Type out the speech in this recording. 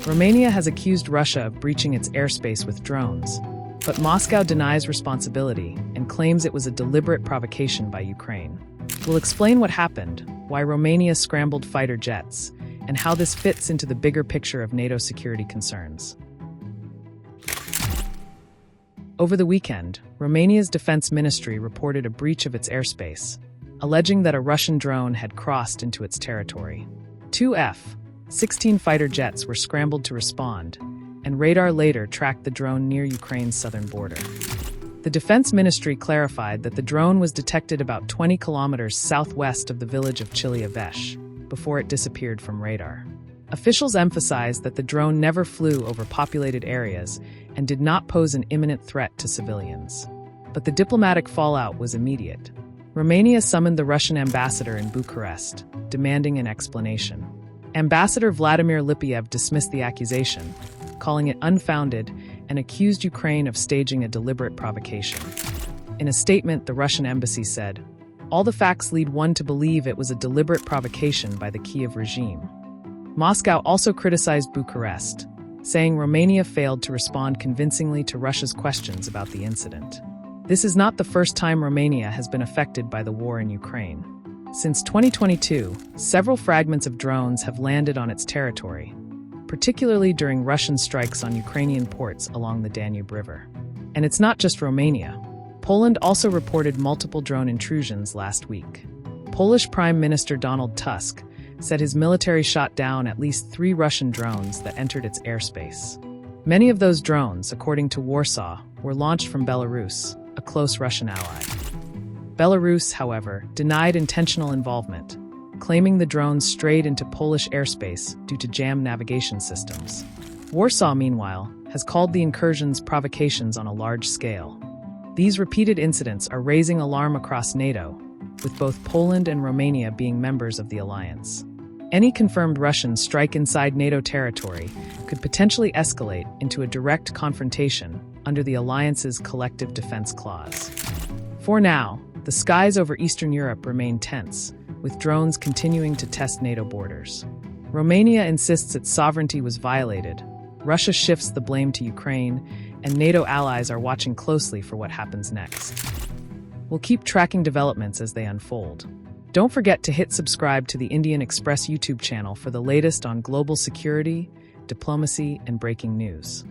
Romania has accused Russia of breaching its airspace with drones, but Moscow denies responsibility and claims it was a deliberate provocation by Ukraine. We'll explain what happened, why Romania scrambled fighter jets, and how this fits into the bigger picture of NATO security concerns. Over the weekend, Romania's defense ministry reported a breach of its airspace, alleging that a Russian drone had crossed into its territory. Two F-16 fighter jets were scrambled to respond, and radar later tracked the drone near Ukraine's southern border. The defense ministry clarified that the drone was detected about 20 kilometers southwest of the village of Chilia before it disappeared from radar. Officials emphasized that the drone never flew over populated areas and did not pose an imminent threat to civilians. But the diplomatic fallout was immediate. Romania summoned the Russian ambassador in Bucharest, demanding an explanation. Ambassador Vladimir Lipiev dismissed the accusation, calling it unfounded, and accused Ukraine of staging a deliberate provocation. In a statement, the Russian embassy said, "All the facts lead one to believe it was a deliberate provocation by the Kyiv regime." Moscow also criticized Bucharest, saying Romania failed to respond convincingly to Russia's questions about the incident. This is not the first time Romania has been affected by the war in Ukraine. Since 2022, several fragments of drones have landed on its territory, particularly during Russian strikes on Ukrainian ports along the Danube River. And it's not just Romania. Poland also reported multiple drone intrusions last week. Polish Prime Minister Donald Tusk said his military shot down at least 3 Russian drones that entered its airspace. Many of those drones, according to Warsaw, were launched from Belarus, a close Russian ally. Belarus, however, denied intentional involvement, claiming the drones strayed into Polish airspace due to jammed navigation systems. Warsaw, meanwhile, has called the incursions provocations on a large scale. These repeated incidents are raising alarm across NATO, with both Poland and Romania being members of the alliance. Any confirmed Russian strike inside NATO territory could potentially escalate into a direct confrontation under the alliance's collective defense clause. For now, the skies over Eastern Europe remain tense, with drones continuing to test NATO borders. Romania insists its sovereignty was violated, Russia shifts the blame to Ukraine, and NATO allies are watching closely for what happens next. We'll keep tracking developments as they unfold. Don't forget to hit subscribe to the Indian Express YouTube channel for the latest on global security, diplomacy, and breaking news.